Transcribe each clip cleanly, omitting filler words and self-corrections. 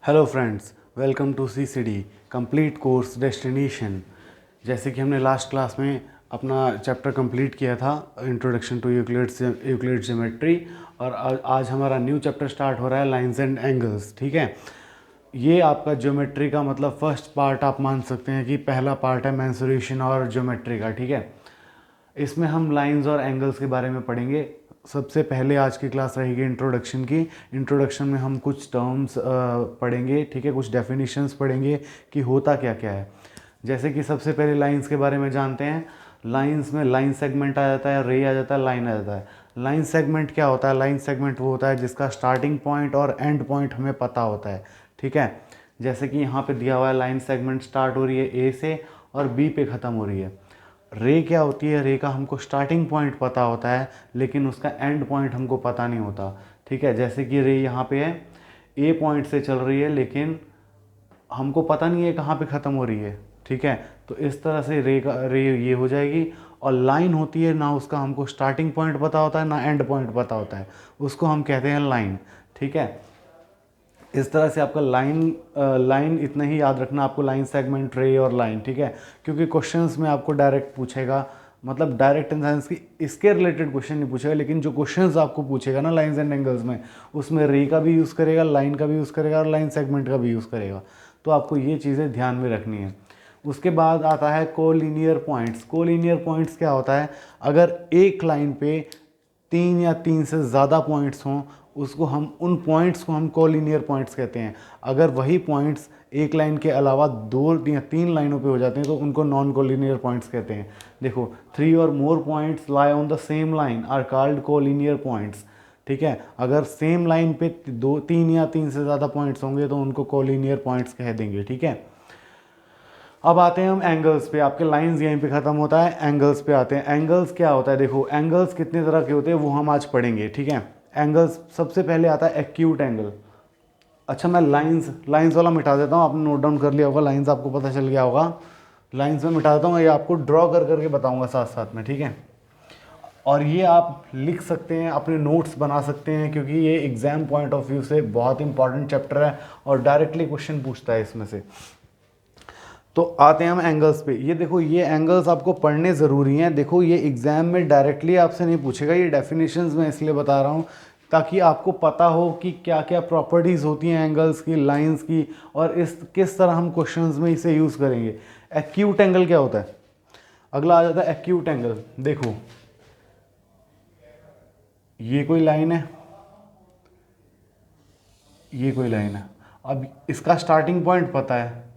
Hello friends, welcome to CCD complete course destination. जैसे कि हमने लास्ट क्लास में अपना चैप्टर कंप्लीट किया था इंट्रोडक्शन टू यूक्लिड्स ज्योमेट्री, और आज हमारा न्यू चैप्टर स्टार्ट हो रहा है लाइंस एंड एंगल्स। ठीक है, ये आपका ज्योमेट्री का मतलब फर्स्ट पार्ट आप मान सकते हैं कि पहला पार्ट है मेंसुरेशन और ज्योमेट्री का। ठीक है, इसमें हम लाइंस और एंगल्स के बारे में पढ़ेंगे। सबसे पहले आज की क्लास रहेगी इंट्रोडक्शन की। इंट्रोडक्शन में हम कुछ टर्म्स पढ़ेंगे, ठीक है, कुछ डेफिनेशंस पढ़ेंगे कि होता क्या क्या है। जैसे कि सबसे पहले लाइंस के बारे में जानते हैं। लाइंस में लाइन सेगमेंट आ जाता है, रे आ जाता है, लाइन आ जाता है। लाइन सेगमेंट क्या होता है? लाइन सेगमेंट वो होता है जिसका स्टार्टिंग पॉइंट और एंड पॉइंट हमें पता होता है। ठीक है, जैसे कि यहाँ पे दिया हुआ है लाइन सेगमेंट स्टार्ट हो रही है ए से और बी पे ख़त्म हो रही है। रे क्या होती है? रे का हमको स्टार्टिंग पॉइंट पता होता है लेकिन उसका एंड पॉइंट हमको पता नहीं होता। ठीक है, जैसे कि रे यहाँ पे है, ए पॉइंट से चल रही है लेकिन हमको पता नहीं है कहाँ पे ख़त्म हो रही है। ठीक है, तो इस तरह से रे ये हो जाएगी। और लाइन होती है ना, उसका हमको स्टार्टिंग पॉइंट पता होता है ना एंड पॉइंट पता होता है, उसको हम कहते हैं लाइन। ठीक है, इस तरह से आपका लाइन इतना ही याद रखना आपको, लाइन सेगमेंट, रे और लाइन। ठीक है, क्योंकि क्वेश्चंस में आपको डायरेक्ट पूछेगा, मतलब डायरेक्ट इन सेंस की इसके रिलेटेड क्वेश्चन नहीं पूछेगा, लेकिन जो क्वेश्चंस आपको पूछेगा ना लाइंस एंड एंगल्स में, उसमें रे का भी यूज़ करेगा, लाइन का भी यूज़ करेगा और लाइन सेगमेंट का भी यूज़ करेगा। तो आपको ये चीज़ें ध्यान में रखनी है। उसके बाद आता है कोलिनियर पॉइंट्स। कोलिनियर पॉइंट्स क्या होता है? अगर एक लाइन पे 3 या 3 से ज़्यादा पॉइंट्स हों, उसको हम उन पॉइंट्स को हम कोलिनियर पॉइंट्स कहते हैं। अगर वही पॉइंट्स एक लाइन के अलावा 2 या 3 लाइनों पे हो जाते हैं तो उनको नॉन कोलिनियर पॉइंट्स कहते हैं। देखो, 3 और more points lie on the same line are called collinear points. ठीक है, अगर सेम लाइन पे 3 या 3 से ज़्यादा पॉइंट्स होंगे तो उनको कोलिनियर पॉइंट्स कह देंगे। ठीक है, अब आते हैं हम एंगल्स पे। आपके लाइंस यहीं पे ख़त्म होता है, एंगल्स पे आते हैं। एंगल्स क्या होता है? देखो, एंगल्स कितने तरह के होते हैं वो हम आज पढ़ेंगे। ठीक है, एंगल्स सबसे पहले आता है एक्यूट एंगल। अच्छा, मैं लाइंस वाला मिटा देता हूँ, आपने नोट डाउन कर लिया होगा, लाइंस आपको पता चल गया होगा। लाइंस में मिटा देता हूँ, ये आपको ड्रॉ कर करके बताऊँगा साथ साथ में। ठीक है, और ये आप लिख सकते हैं, अपने नोट्स बना सकते हैं, क्योंकि ये एग्जाम पॉइंट ऑफ व्यू से बहुत इंपॉर्टेंट चैप्टर है और डायरेक्टली क्वेश्चन पूछता है इसमें से। तो आते हैं हम एंगल्स पे। ये देखो, ये एंगल्स आपको पढ़ने ज़रूरी हैं। देखो, ये एग्ज़ाम में डायरेक्टली आपसे नहीं पूछेगा, ये डेफिनेशंस में इसलिए बता रहा हूँ ताकि आपको पता हो कि क्या क्या प्रॉपर्टीज़ होती हैं एंगल्स की, लाइंस की, और इस किस तरह हम क्वेश्चंस में इसे यूज़ करेंगे। एक्यूट एंगल क्या होता है? अगला आ जाता है एक्यूट एंगल। देखो, ये कोई लाइन है, ये कोई लाइन है। अब इसका स्टार्टिंग पॉइंट पता है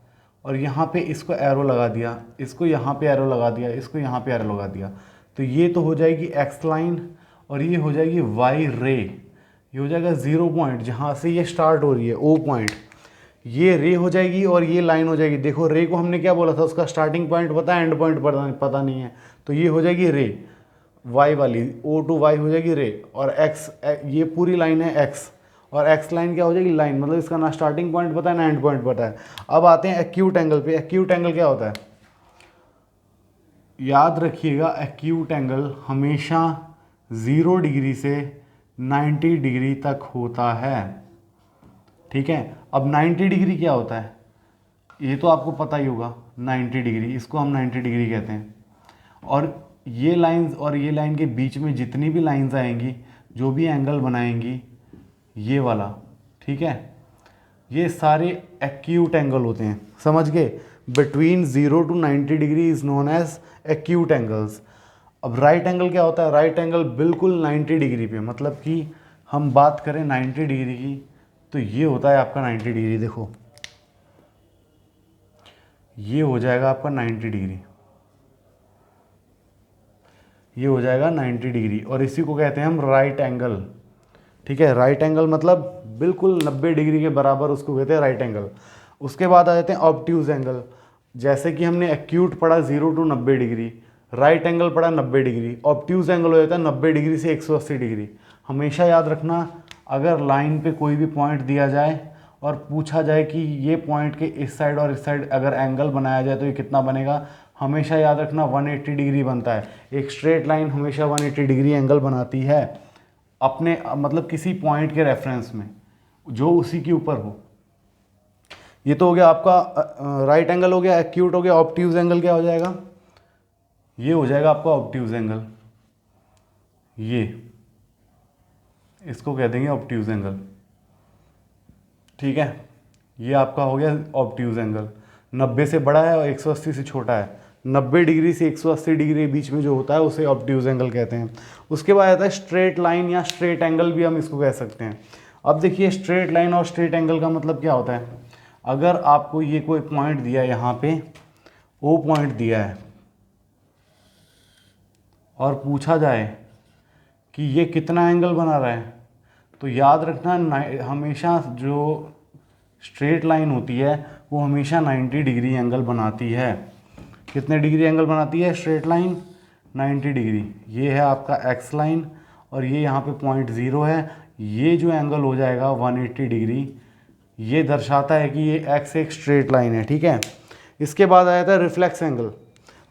और यहाँ पे इसको एरो लगा दिया, इसको यहाँ पे एरो लगा दिया, इसको यहाँ पे एरो लगा दिया, तो ये तो हो जाएगी एक्स लाइन और ये हो जाएगी वाई रे। ये हो जाएगा 0 पॉइंट, जहाँ से ये स्टार्ट हो रही है ओ पॉइंट, ये रे हो जाएगी और ये लाइन हो जाएगी। देखो, रे को हमने क्या बोला था? उसका स्टार्टिंग पॉइंट पता है, एंड पॉइंट पता नहीं है, तो ये हो जाएगी रे वाई वाली, ओ टू वाई हो जाएगी रे, और एक्स, ये पूरी लाइन है एक्स, और एक्स लाइन क्या हो जाएगी? लाइन। मतलब इसका ना स्टार्टिंग पॉइंट पता है ना एंड पॉइंट पता है। अब आते हैं एक्यूट एंगल पे। एक्यूट एंगल क्या होता है? याद रखिएगा, एक्यूट एंगल हमेशा 0 डिग्री से 90 डिग्री तक होता है। ठीक है, अब 90 डिग्री क्या होता है ये तो आपको पता ही होगा। 90 डिग्री, इसको हम 90 डिग्री कहते हैं। और ये लाइंस और ये लाइन के बीच में जितनी भी लाइंस आएंगी, जो भी एंगल बनाएंगी, ये वाला, ठीक है, ये सारे एक्यूट एंगल होते हैं। समझ गए? Between 0 to 90 degree is known as acute angles. अब राइट एंगल क्या होता है? राइट एंगल बिल्कुल 90 डिग्री पे, मतलब कि हम बात करें 90 डिग्री की, तो ये होता है आपका 90 डिग्री। देखो, ये हो जाएगा आपका 90 डिग्री, ये हो जाएगा 90 डिग्री, और इसी को कहते हैं हम राइट एंगल। ठीक है, राइट एंगल मतलब बिल्कुल 90 डिग्री के बराबर, उसको कहते हैं राइट एंगल। उसके बाद आ जाते हैं ऑब्ट्यूज एंगल। जैसे कि हमने एक्यूट पढ़ा 0 टू 90 डिग्री, राइट एंगल पढ़ा 90 डिग्री, ऑब्ट्यूज एंगल हो जाता है 90 डिग्री से 180 डिग्री। हमेशा याद रखना, अगर लाइन पे कोई भी पॉइंट दिया जाए और पूछा जाए कि ये पॉइंट के इस साइड और इस साइड अगर एंगल बनाया जाए तो ये कितना बनेगा, हमेशा याद रखना 180 डिग्री बनता है। एक स्ट्रेट लाइन हमेशा 180 डिग्री एंगल बनाती है अपने, मतलब किसी पॉइंट के रेफरेंस में जो उसी के ऊपर हो। ये तो हो गया आपका राइट एंगल हो गया, एक्यूट हो गया। ऑब्ट्यूज एंगल क्या हो जाएगा? ये हो जाएगा आपका ऑब्ट्यूज एंगल, ये इसको कह देंगे ऑब्ट्यूज एंगल, ठीक है। ये आपका हो गया ऑब्ट्यूज एंगल, 90 से बड़ा है और 180 से छोटा है। 90 डिग्री से 180 डिग्री के बीच में जो होता है उसे ऑब्ट्यूज एंगल कहते हैं। उसके बाद आता है स्ट्रेट लाइन या स्ट्रेट एंगल भी हम इसको कह सकते हैं। अब देखिए स्ट्रेट लाइन और स्ट्रेट एंगल का मतलब क्या होता है। अगर आपको ये कोई पॉइंट दिया है, यहाँ पे ओ पॉइंट दिया है और पूछा जाए कि ये कितना एंगल बना रहा है, तो याद रखना हमेशा जो स्ट्रेट लाइन होती है वो हमेशा 90 डिग्री एंगल बनाती है। कितने डिग्री एंगल बनाती है स्ट्रेट लाइन? 90 डिग्री। ये है आपका एक्स लाइन और ये यहाँ पे पॉइंट 0 है। ये जो एंगल हो जाएगा 180 डिग्री, ये दर्शाता है कि ये एक्स एक स्ट्रेट लाइन है, ठीक है। इसके बाद आया था रिफ्लेक्स एंगल।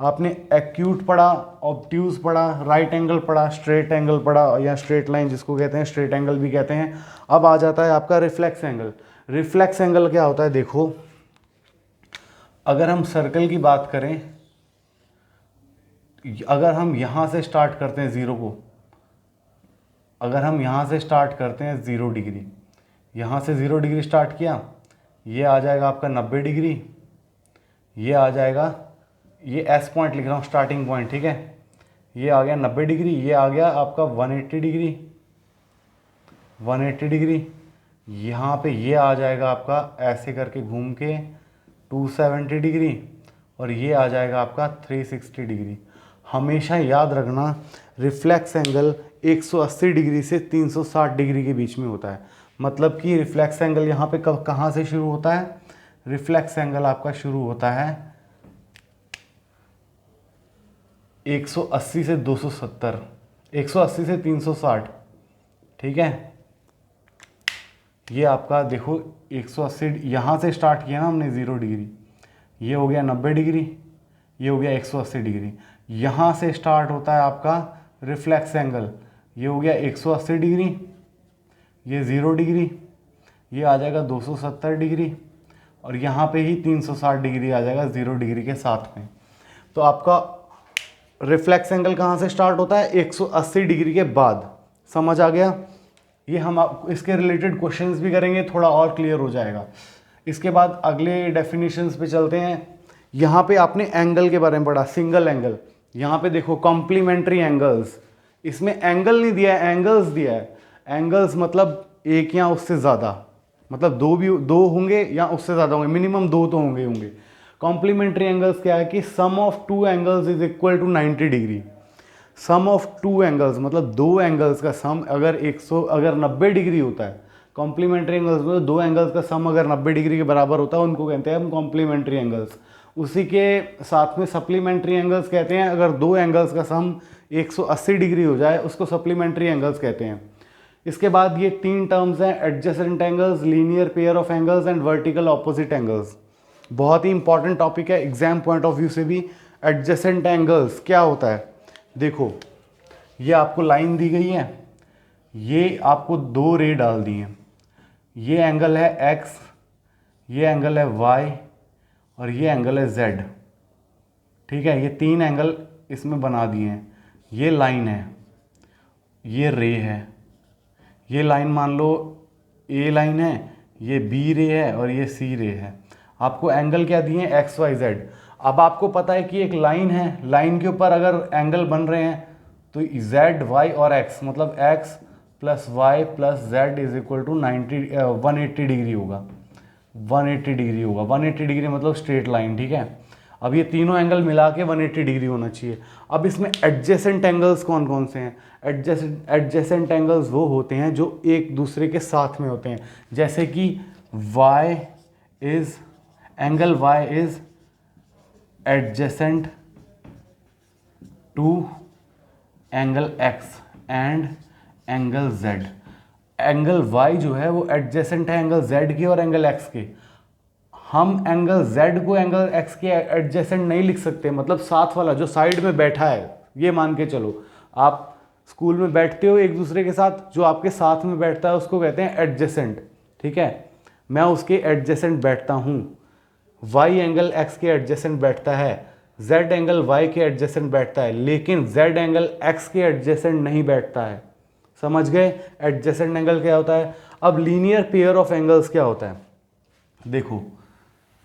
आपने एक्यूट पढ़ा, ऑब्ट्यूज पढ़ा, राइट एंगल पढ़ा, स्ट्रेट एंगल पढ़ा या स्ट्रेट लाइन जिसको कहते हैं, स्ट्रेट एंगल भी कहते हैं। अब आ जाता है आपका रिफ्लेक्स एंगल। रिफ्लेक्स एंगल क्या होता है? देखो, अगर हम सर्कल की बात करें, अगर हम यहाँ से स्टार्ट करते हैं ज़ीरो को, अगर हम यहाँ से स्टार्ट करते हैं 0 डिग्री, यहाँ से 0 डिग्री स्टार्ट किया, ये आ जाएगा आपका 90 डिग्री, ये आ जाएगा, ये एस पॉइंट लिख रहा हूँ स्टार्टिंग पॉइंट, ठीक है। ये आ गया 90 डिग्री, ये आ गया आपका 180 डिग्री, 180 डिग्री। यहाँ पे ये आ जाएगा आपका ऐसे करके घूम के 270 डिग्री और ये आ जाएगा आपका 360 डिग्री। हमेशा याद रखना रिफ्लेक्स एंगल 180 डिग्री से 360 डिग्री के बीच में होता है। मतलब कि रिफ्लेक्स एंगल यहाँ पे कहाँ से शुरू होता है? रिफ्लेक्स एंगल आपका शुरू होता है 180 से 270, 180 से 360, ठीक है। ये आपका देखो 180, यहाँ से स्टार्ट किया ना हमने 0 डिग्री, ये हो गया 90 डिग्री, ये हो गया 180 डिग्री। यहाँ से स्टार्ट होता है आपका रिफ्लेक्स एंगल, ये हो गया 180 डिग्री, ये 0 डिग्री, ये आ जाएगा 270 डिग्री और यहाँ पे ही 360 डिग्री आ जाएगा 0 डिग्री के साथ में। तो आपका रिफ्लेक्स एंगल कहाँ से स्टार्ट होता है? 180 डिग्री के बाद। समझ आ गया? ये हम इसके रिलेटेड क्वेश्चंस भी करेंगे, थोड़ा और क्लियर हो जाएगा। इसके बाद अगले डेफिनेशंस पे चलते हैं। यहाँ पे आपने एंगल के बारे में पढ़ा, सिंगल एंगल। यहाँ पे देखो कॉम्प्लीमेंट्री एंगल्स, इसमें एंगल नहीं दिया है, एंगल्स दिया है। एंगल्स मतलब एक या उससे ज़्यादा, मतलब दो होंगे या उससे ज़्यादा होंगे, मिनिमम 2 तो होंगे। कॉम्प्लीमेंट्री एंगल्स क्या है कि sum of 2 angles is equal to 90 degree. Sum of 2 angles मतलब 2 एंगल्स का सम अगर 90 डिग्री होता है, कॉम्प्लीमेंट्री एंगल्स में 2 एंगल्स का सम अगर 90 डिग्री के बराबर होता है, उनको कहते हैं हम कॉम्प्लीमेंट्री एंगल्स। उसी के साथ में सप्लीमेंट्री एंगल्स कहते हैं, अगर 2 एंगल्स का सम 180 डिग्री हो जाए उसको सप्लीमेंट्री एंगल्स कहते हैं। इसके बाद ये 3 टर्म्स हैं, adjacent angles, linear pair of angles and vertical opposite angles. बहुत ही इंपॉर्टेंट टॉपिक है एग्जाम पॉइंट ऑफ व्यू से भी। एडजेसेंट एंगल्स क्या होता है? देखो, ये आपको लाइन दी गई है, ये आपको 2 रे डाल दी हैं। ये एंगल है x, ये एंगल है y और ये एंगल है z, ठीक है। ये 3 एंगल इसमें बना दिए हैं। ये लाइन है, ये रे है, ये लाइन मान लो a लाइन है, ये b रे है और ये c रे है। आपको एंगल क्या दिए हैं? x, y, z। अब आपको पता है कि एक लाइन है, लाइन के ऊपर अगर एंगल बन रहे हैं तो z, y और x मतलब x plus y plus z is equal to 180 degree होगा। 180 डिग्री होगा, 180 डिग्री मतलब स्ट्रेट लाइन, ठीक है। अब ये तीनों एंगल मिला के 180 डिग्री होना चाहिए। अब इसमें एडजेसेंट एंगल्स कौन कौन से हैं? एडजेसेंट एंगल्स वो होते हैं जो एक दूसरे के साथ में होते हैं। जैसे कि angle y is adjacent to angle x and angle z। Angle y जो है वो एडजेसेंट है एंगल z के और एंगल x के। हम एंगल z को एंगल x के एडजेसेंट नहीं लिख सकते, मतलब साथ वाला जो साइड में बैठा है। ये मान के चलो आप स्कूल में बैठते हो एक दूसरे के साथ, जो आपके साथ में बैठता है उसको कहते हैं एडजेसेंट, ठीक है। मैं उसके एडजेसेंट बैठता हूँ, वाई एंगल एक्स के एडजेसेंट बैठता है, जेड एंगल वाई के एडजेसेंट बैठता है, लेकिन जेड एंगल एक्स के एडजेसेंट नहीं बैठता है। समझ गए एडजेसेंट एंगल क्या होता है। अब लीनियर पेयर ऑफ एंगल्स क्या होता है, देखो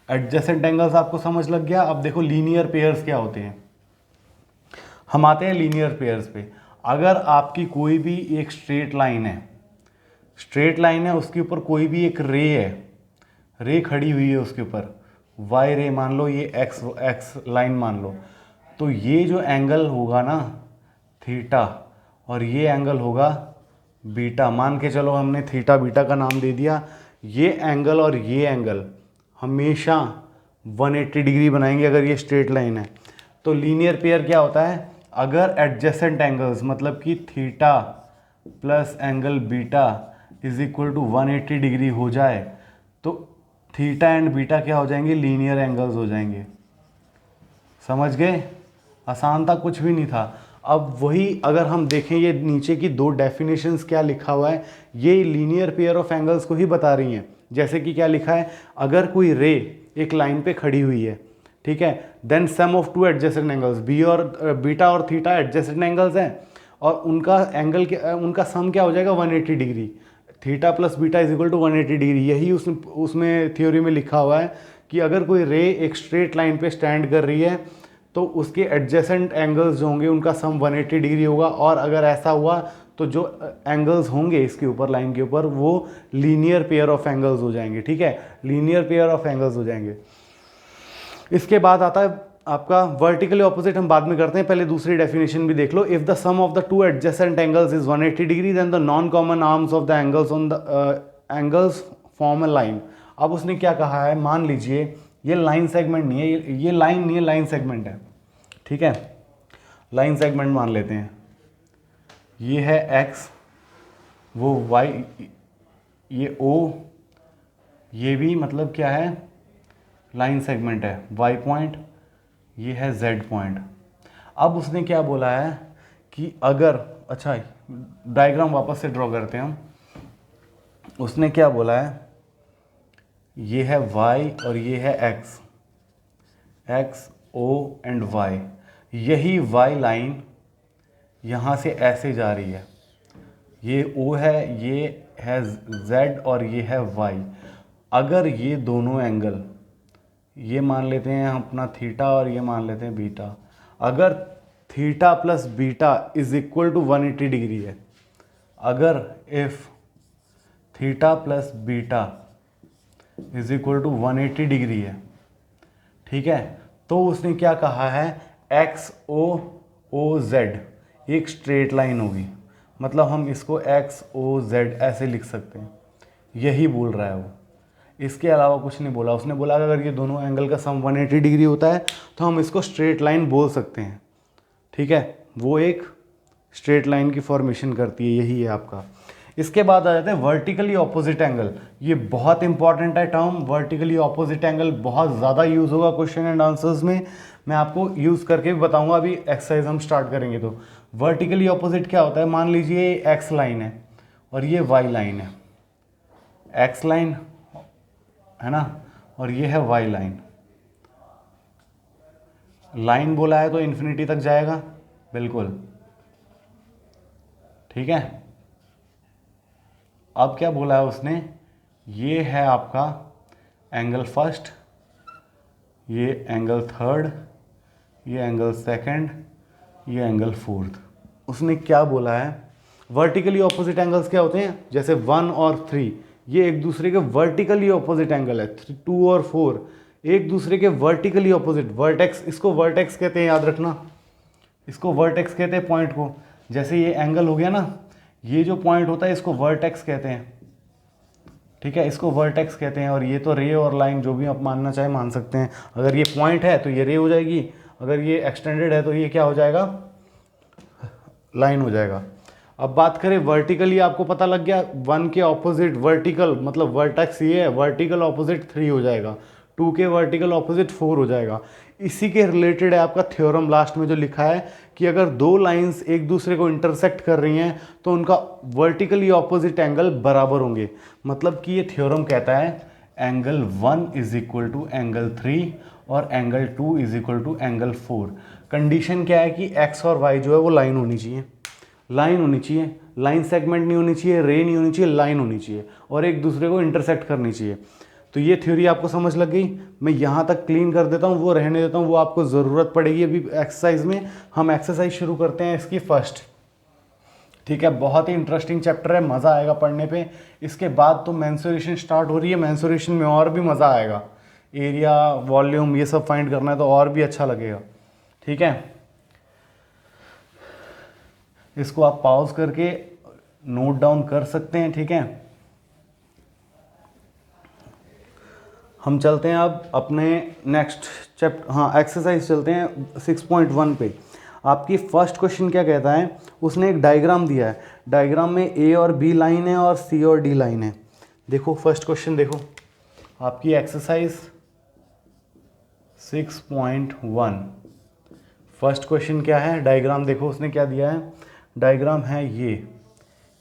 एडजेसेंट एंगल्स आपको समझ लग गया। अब देखो लीनियर पेयर्स क्या होते हैं। हम आते हैं लीनियर पेयर्स पे। अगर आपकी कोई भी एक स्ट्रेट लाइन है, उसके ऊपर कोई भी एक रे खड़ी हुई है, उसके ऊपर वाई रे मान लो, ये एक्स लाइन मान लो, तो ये जो एंगल होगा ना थीटा, और ये एंगल होगा बीटा, मान के चलो हमने थीटा बीटा का नाम दे दिया। ये एंगल और ये एंगल हमेशा 180 डिग्री बनाएंगे अगर ये स्ट्रेट लाइन है। तो लीनियर पेयर क्या होता है, अगर एडजेसेंट एंगल्स मतलब कि theta plus angle beta is equal to 180 degree हो जाए, तो थीटा एंड बीटा क्या हो जाएंगे, लीनियर एंगल्स हो जाएंगे। समझ गए, आसान था, कुछ भी नहीं था। अब वही अगर हम देखें, ये नीचे की दो डेफिनेशंस क्या लिखा हुआ है, ये लीनियर पेयर ऑफ एंगल्स को ही बता रही हैं। जैसे कि क्या लिखा है, अगर कोई रे एक लाइन पे खड़ी हुई है, ठीक है, then sum of two adjacent angles, beta और थीटा एडजेसेंट एंगल्स हैं, और उनका सम क्या हो जाएगा 180 degree. Theta plus beta is equal to 180 degree. यही उसमें थ्योरी में लिखा हुआ है कि अगर कोई रे एक स्ट्रेट लाइन पे स्टैंड कर रही है तो उसके एडजेसेंट एंगल्स जो होंगे उनका सम 180 डिग्री होगा, और अगर ऐसा हुआ तो जो एंगल्स होंगे इसके ऊपर लाइन के ऊपर वो लीनियर पेयर ऑफ एंगल्स हो जाएंगे। ठीक है, लीनियर पेयर ऑफ एंगल्स हो जाएंगे। इसके बाद आता है आपका वर्टिकली ऑपोजिट, हम बाद में करते हैं, पहले दूसरी डेफिनेशन भी देख लो। If the sum of the two adjacent angles is 180 degree then the non common arms of the angles on the angles form a line. अब उसने क्या कहा है, मान लीजिए ये लाइन सेगमेंट नहीं है, ये लाइन नहीं है, लाइन सेगमेंट है। ठीक है, लाइन सेगमेंट मान लेते हैं, ये है एक्स, वो वाई, ये ओ, ये भी मतलब क्या है लाइन सेगमेंट है, वाई पॉइंट, ये है जेड पॉइंट। अब उसने क्या बोला है कि अगर, अच्छा डायग्राम वापस से ड्रॉ करते हैं हम। उसने क्या बोला है, ये है y और ये है x, x o and y। यही y लाइन यहाँ से ऐसे जा रही है, ये o है, ये है z और ये है y। अगर ये दोनों एंगल, ये मान लेते हैं हम अपना थीटा और ये मान लेते हैं बीटा, अगर theta plus beta is equal to 180 degree है, अगर if theta plus beta is equal to 180 degree है, ठीक है, तो उसने क्या कहा है, एक्स ओ ओ जेड एक स्ट्रेट लाइन होगी, मतलब हम इसको एक्स ओ जेड ऐसे लिख सकते हैं। यही बोल रहा है वो, इसके अलावा कुछ नहीं बोला। उसने बोला अगर ये दोनों एंगल का सम 180 डिग्री होता है तो हम इसको स्ट्रेट लाइन बोल सकते हैं। ठीक है, वो एक स्ट्रेट लाइन की फॉर्मेशन करती है, यही है आपका। इसके बाद आ जाते हैं वर्टिकली ऑपोजिट एंगल। ये बहुत इंपॉर्टेंट है टर्म, वर्टिकली ऑपोजिट एंगल बहुत ज़्यादा यूज़ होगा क्वेश्चन एंड आंसर्स में, मैं आपको यूज़ करके भी बताऊंगा। अभी एक्सरसाइज हम स्टार्ट करेंगे तो वर्टिकली ऑपोजिट क्या होता है, मान लीजिए एक्स लाइन है और ये वाई लाइन है, एक्स लाइन है ना, और ये है वाई लाइन। लाइन बोला है तो इन्फिनिटी तक जाएगा, बिल्कुल ठीक है। अब क्या बोला है उसने, ये है आपका एंगल फर्स्ट, ये एंगल थर्ड, ये एंगल सेकंड, ये एंगल फोर्थ। उसने क्या बोला है, वर्टिकली ऑपोजिट एंगल्स क्या होते हैं, जैसे 1 और 3 ये एक दूसरे के वर्टिकली ऑपोजिट एंगल है, 2 और 4 एक दूसरे के वर्टिकली ऑपोजिट, वर्टेक्स, इसको वर्टेक्स कहते हैं, याद रखना, इसको वर्टेक्स कहते हैं पॉइंट को। जैसे ये एंगल हो गया ना, ये जो पॉइंट होता है इसको वर्टेक्स कहते हैं, ठीक है, इसको वर्टेक्स कहते हैं। और ये तो रे और लाइन जो भी आप मानना चाहे मान सकते हैं। अगर ये पॉइंट है तो ये रे हो जाएगी, अगर ये एक्सटेंडेड है तो ये क्या हो जाएगा, लाइन हो जाएगा। अब बात करें वर्टिकली, आपको पता लग गया 1 के ऑपोजिट वर्टिकल मतलब वर्टेक्स ये है, वर्टिकल ऑपोजिट 3 हो जाएगा, 2 के वर्टिकल ऑपोजिट 4 हो जाएगा। इसी के रिलेटेड है आपका थ्योरम लास्ट में जो लिखा है कि अगर दो लाइंस एक दूसरे को इंटरसेक्ट कर रही हैं तो उनका वर्टिकली ऑपोजिट एंगल बराबर होंगे। मतलब कि ये थ्योरम कहता है angle 1 is equal to angle 3 और angle 2 is equal to angle 4। Condition क्या है कि एक्स और वाई जो है वो लाइन होनी चाहिए, लाइन होनी चाहिए, लाइन सेगमेंट नहीं होनी चाहिए, रे नहीं होनी चाहिए, लाइन होनी चाहिए और एक दूसरे को इंटरसेक्ट करनी चाहिए। तो ये थ्योरी आपको समझ लग गई। मैं यहाँ तक क्लीन कर देता हूँ, वो रहने देता हूँ, वो आपको ज़रूरत पड़ेगी अभी एक्सरसाइज में। हम एक्सरसाइज शुरू करते हैं इसकी फर्स्ट। ठीक है, बहुत ही इंटरेस्टिंग चैप्टर है, मज़ा आएगा पढ़ने पे। इसके बाद तो मेंसुरेशन स्टार्ट हो रही है, मेंसुरेशन में और भी मज़ा आएगा। एरिया, वॉल्यूम, ये सब फाइंड करना है तो और भी अच्छा लगेगा। ठीक है, इसको आप पॉज करके नोट डाउन कर सकते हैं। ठीक है, हम चलते हैं अब अपने नेक्स्ट चैप्टर, हाँ एक्सरसाइज चलते हैं 6.1 पे। आपकी फर्स्ट क्वेश्चन क्या कहता है, उसने एक डायग्राम दिया है, डायग्राम में ए और बी लाइन है और सी और डी लाइन है। देखो फर्स्ट क्वेश्चन, देखो आपकी एक्सरसाइज 6.1 फर्स्ट क्वेश्चन क्या है, डायग्राम देखो उसने क्या दिया है। डायग्राम है ये,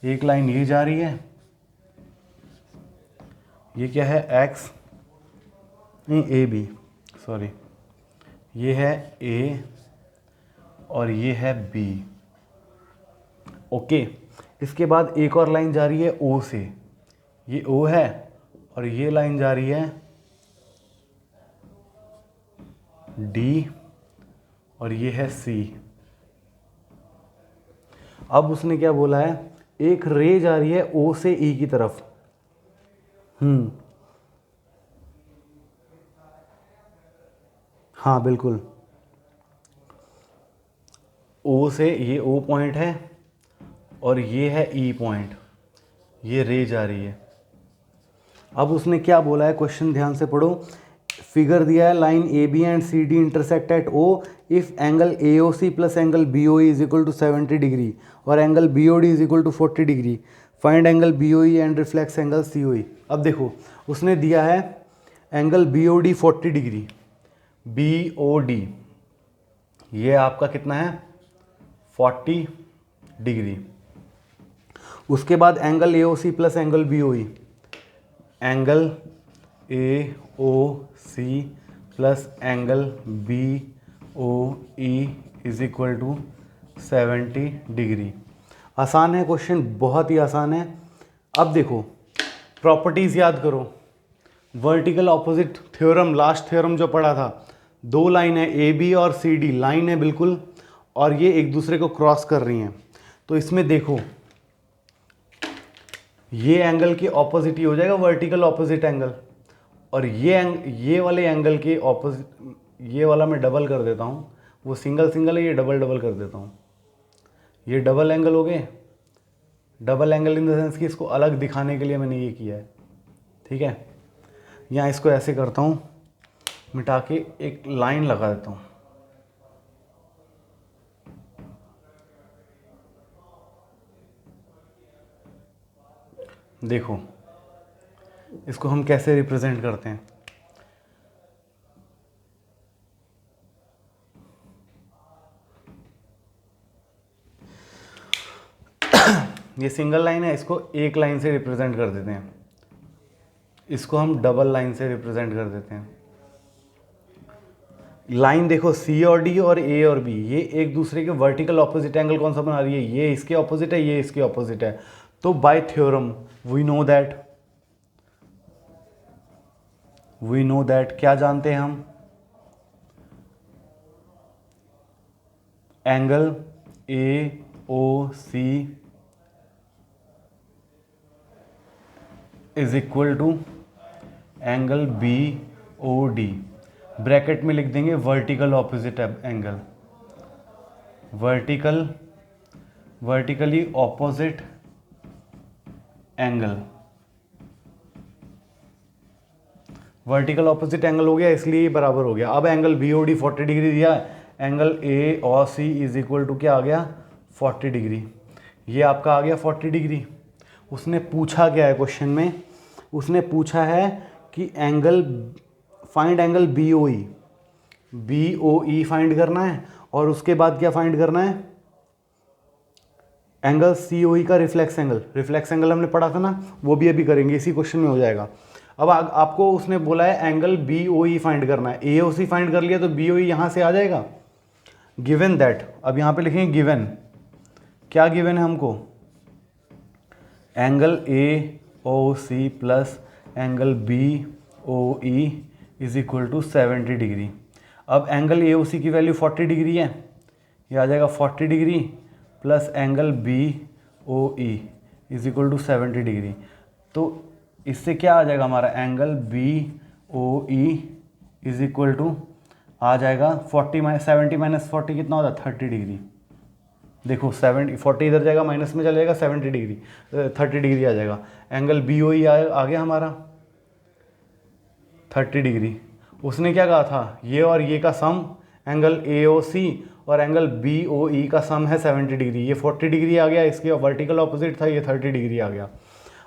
एक लाइन ये जा रही है, ये क्या है एक्स, नहीं ए बी, सॉरी, ये है ए और ये है बी। ओके, इसके बाद एक और लाइन जा रही है ओ से, ये ओ है और ये लाइन जा रही है डी और ये है सी। अब उसने क्या बोला है, एक रे जा रही है ओ से ई की तरफ। हाँ बिल्कुल, ओ से, ये ओ पॉइंट है और ये है ई पॉइंट, ये रे जा रही है। अब उसने क्या बोला है, क्वेश्चन ध्यान से पढ़ो। फिगर दिया है, line A B and C D intersect at O if angle A O C plus angle B O E is equal to 70 degree और angle B O D is equal to 40 degree. Find angle B O E and reflex angle C O E. अब देखो उसने दिया है angle B O D 40 degree, B O D ये आपका कितना है 40 डिग्री। उसके बाद angle A O C plus angle B O E, angle A O C plus angle B O E is equal to 70 degree. आसान है question, बहुत ही आसान है। अब देखो प्रॉपर्टीज़ याद करो, vertical opposite theorem, last theorem जो पढ़ा था, दो लाइन है ए बी और सी डी, लाइन है बिल्कुल, और ये एक दूसरे को क्रॉस कर रही हैं। तो इसमें देखो ये एंगल के ऑपोजिट ही हो जाएगा वर्टिकल ऑपोजिट एंगल, और ये वाले एंगल के ऑपोजिट, ये वाला मैं डबल कर देता हूँ, वो सिंगल सिंगल है, ये डबल डबल कर देता हूँ। ये डबल एंगल हो गए, double angle in the sense कि इसको अलग दिखाने के लिए मैंने ये किया है। ठीक है, यहाँ इसको ऐसे करता हूँ, मिटा के एक लाइन लगा देता हूँ। देखो इसको हम कैसे रिप्रेजेंट करते हैं। ये सिंगल लाइन है, इसको एक लाइन से रिप्रेजेंट कर देते हैं, इसको हम डबल लाइन से रिप्रेजेंट कर देते हैं। लाइन देखो सी और डी और ए और बी, ये एक दूसरे के वर्टिकल ऑपोजिट एंगल कौन सा बना रही है, ये इसके ऑपोजिट है, ये इसके ऑपोजिट है। तो by theorem we know that क्या जानते हैं हम, angle A O C is equal to angle B O D, bracket में लिख देंगे vertical opposite angle, vertically opposite angle, vertical opposite angle हो गया, इसलिए ये बराबर हो गया। अब angle B O D 40 degree दिया, एंगल ए और सी इज इक्वल टू क्या आ गया 40 डिग्री, ये आपका आ गया 40 डिग्री। उसने पूछा क्या है क्वेश्चन में, उसने पूछा है कि angle find angle B O E, B O E find करना है, और उसके बाद क्या फाइंड करना है, एंगल सी ओ ई का रिफ्लेक्स एंगल। रिफ्लेक्स एंगल हमने पढ़ा था ना, वो भी अभी करेंगे, इसी क्वेश्चन में हो जाएगा। अब आपको उसने बोला है angle B O E find करना है, ए ओ सी फाइंड कर लिया तो बी ओ ई यहाँ से आ जाएगा। गिवन दैट, अब यहाँ पे लिखेंगे गिवन, क्या गिवन है हमको, angle A O C plus angle B O E is equal to 70 degree. अब एंगल ए ओ सी की वैल्यू 40 डिग्री है, ये आ जाएगा 40 degree plus angle B O E is equal to 70 degree. तो इससे क्या आ जाएगा हमारा, angle B O E is equal to आ जाएगा 70 माइनस 40 कितना होता है, 30 डिग्री। देखो 40 इधर जाएगा, माइनस में चलेगा, 70 डिग्री 30 डिग्री आ जाएगा। एंगल बी ओ ई आ गया हमारा 30 डिग्री। उसने क्या कहा था, ये और ये का सम एंगल ए ओ सी और एंगल बी ओ ई का सम है 70 डिग्री। ये 40 डिग्री आ गया, इसके वर्टिकल ऑपोजिट था, ये 30 डिग्री आ गया।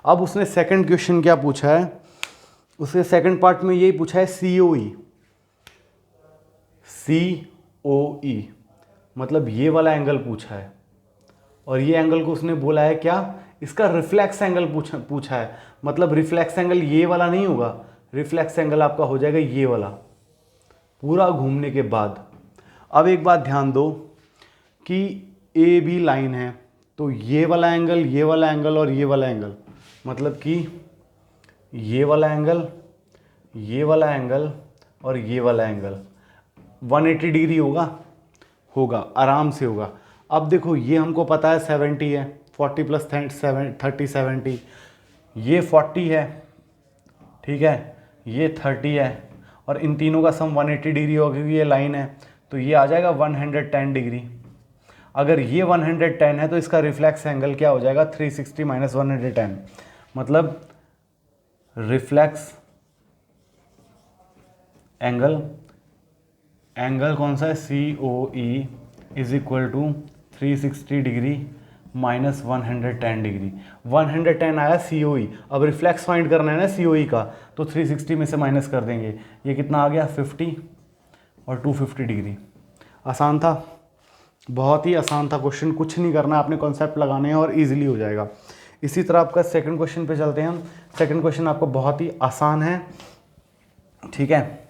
अब उसने सेकंड क्वेश्चन क्या पूछा है, उसके सेकंड पार्ट में यही पूछा है सी ओ ई, सी ओ ई मतलब ये वाला एंगल पूछा है, और ये एंगल को उसने बोला है क्या, इसका रिफ्लेक्स एंगल पूछा है। मतलब रिफ्लेक्स एंगल ये वाला नहीं होगा, रिफ्लेक्स एंगल आपका हो जाएगा ये वाला, पूरा घूमने के बाद। अब एक बात ध्यान दो कि ए बी लाइन है, तो ये वाला एंगल, ये वाला एंगल और ये वाला एंगल, मतलब कि ये वाला एंगल, ये वाला एंगल और ये वाला एंगल 180 डिग्री होगा आराम से होगा। अब देखो ये हमको पता है 70 है, 40 प्लस 30 70, ये 40 है, ठीक है, ये 30 है, और इन तीनों का सम 180 डिग्री होगा क्योंकि ये लाइन है, तो ये आ जाएगा 110 डिग्री। अगर ये 110 है तो इसका रिफ्लेक्स एंगल क्या हो जाएगा, 360 माइनस 110, मतलब रिफ्लेक्स एंगल कौन सा है, C O E is equal to 360 degree minus 110 degree. 110 आया सी ओ ई, अब रिफ्लेक्स फाइंड करना है ना सी ओ ई का, तो 360 में से माइनस कर देंगे, ये कितना आ गया 50 और 250 डिग्री। आसान था, बहुत ही आसान था क्वेश्चन, कुछ नहीं करना, आपने कॉन्सेप्ट लगाने हैं और इजीली हो जाएगा। इसी तरह आपका सेकंड क्वेश्चन पे चलते हैं हम। सेकंड क्वेश्चन आपको बहुत ही आसान है, ठीक है,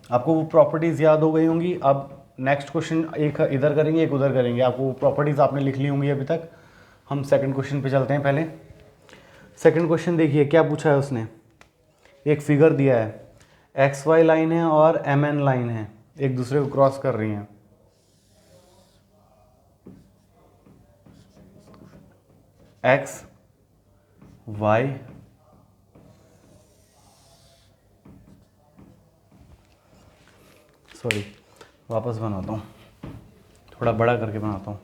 आपको वो प्रॉपर्टीज़ याद हो गई होंगी। अब नेक्स्ट क्वेश्चन एक इधर करेंगे, एक उधर करेंगे, आपको वो प्रॉपर्टीज़ आपने लिख ली होंगी अभी तक। हम सेकंड क्वेश्चन पे चलते हैं। पहले सेकंड क्वेश्चन देखिए क्या पूछा है उसने, एक फिगर दिया है, एक्स वाई लाइन है और एम एन लाइन है, एक दूसरे को क्रॉस कर रही हैं। एक्स वाई वापस बनाता हूँ, थोड़ा बड़ा करके बनाता हूँ,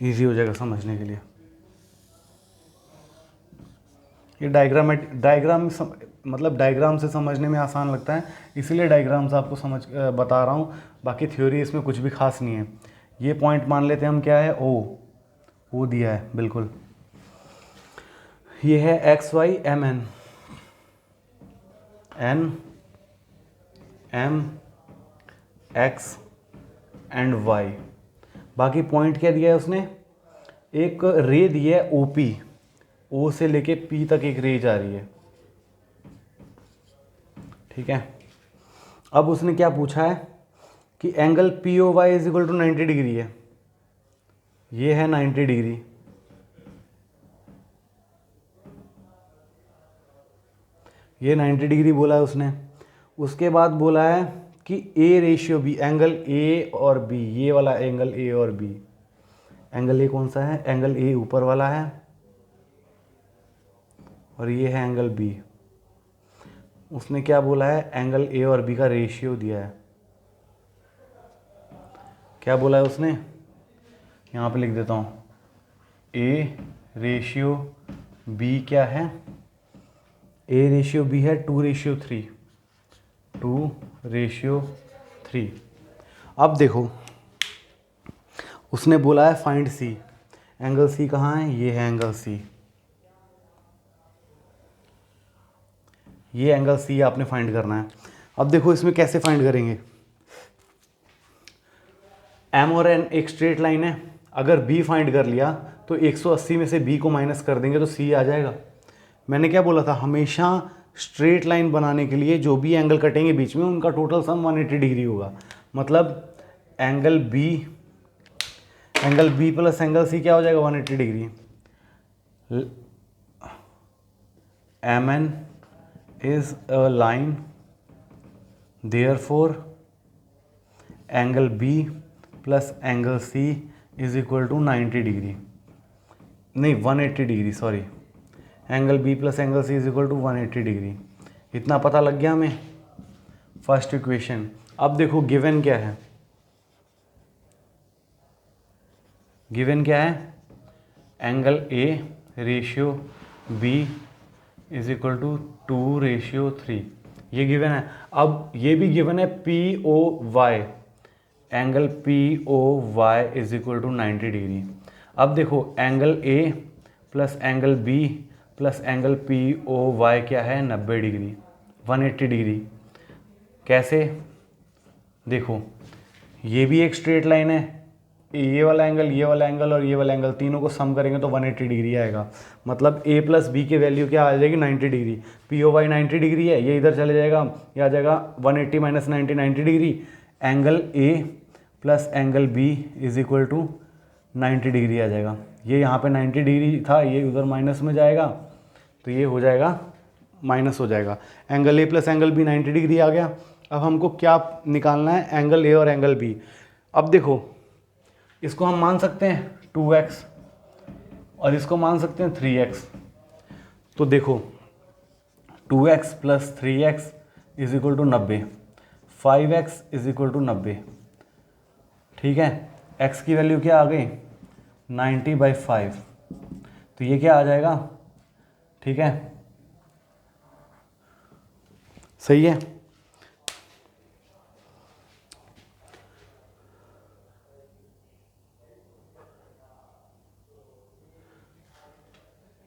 इजी हो जाएगा समझने के लिए। ये डायग्राम से समझने में आसान लगता है, इसीलिए डायग्राम से आपको बता रहा हूँ, बाकी थ्योरी इसमें कुछ भी खास नहीं है। ये पॉइंट मान लेते हैं हम, क्या है, ओ दिया है बिल्कुल। ये है X Y M N M X and Y. बाकी पॉइंट क्या दिया है उसने, एक रे दिया है ओपी, ओ से लेके पी तक एक रे जा रही है, ठीक है। अब उसने क्या पूछा है कि angle P O Y is equal to 90 degree है, ये है 90 डिग्री, ये 90 डिग्री बोला है उसने। उसके बाद बोला है कि A ratio B, angle A और बी, ये वाला एंगल ए और बी, एंगल ए कौन सा है, एंगल ए ऊपर वाला है और ये है एंगल बी। उसने क्या बोला है, एंगल ए और बी का रेशियो दिया है। क्या बोला है उसने, यहाँ पे लिख देता हूँ, ए रेशियो बी क्या है, ए रेशियो बी है 2:3, 2:3। अब देखो उसने बोला है फाइंड सी, एंगल सी कहाँ है, ये है एंगल सी। ये एंगल सी आपने फाइंड करना है। अब देखो इसमें कैसे फाइंड करेंगे। एम और एन एक स्ट्रेट लाइन है, अगर बी फाइंड कर लिया तो 180 में से बी को माइनस कर देंगे तो सी आ जाएगा। मैंने क्या बोला था, हमेशा स्ट्रेट लाइन बनाने के लिए जो भी एंगल कटेंगे बीच में उनका टोटल सम 180 डिग्री होगा। मतलब angle B plus angle C क्या हो जाएगा, 180 degree. M N is a line, therefore angle B plus angle C is equal to 90 degree, नहीं 180 degree, sorry. Angle B plus angle C is equal to 180 degree. इतना पता लग गया हमें first equation. अब देखो गिवन क्या है, गिवन क्या है, angle A ratio B is equal to 2:3, ये गिवन है। अब ये भी गिवन है P O Y, angle P O Y is equal to 90 degree. अब देखो angle A plus angle B plus angle P O Y क्या है, 90 डिग्री, 180 डिग्री। कैसे, देखो ये भी एक स्ट्रेट लाइन है, ये वाला एंगल, ये वाला एंगल और ये वाला एंगल तीनों को सम करेंगे तो 180 डिग्री आएगा। मतलब ए प्लस बी की वैल्यू क्या आ जाएगी, 90 degree. P O Y 90 degree है, ये इधर चले जाएगा, ये आ जाएगा 180 minus 90, 90 degree. Angle A plus angle B is equal to 90 degree आ जाएगा। ये यहाँ पे 90 डिग्री था, ये उधर माइनस में जाएगा तो ये हो जाएगा माइनस हो जाएगा। Angle A plus angle B 90 degree आ गया। अब हमको क्या निकालना है, एंगल ए और एंगल बी। अब देखो इसको हम मान सकते हैं 2x और इसको मान सकते हैं 3x। तो देखो 2x plus 3x is equal to 90, 5x is equal to 90। ठीक है, x की वैल्यू क्या आ गई, 90/5, तो ये क्या आ जाएगा, ठीक है, सही है।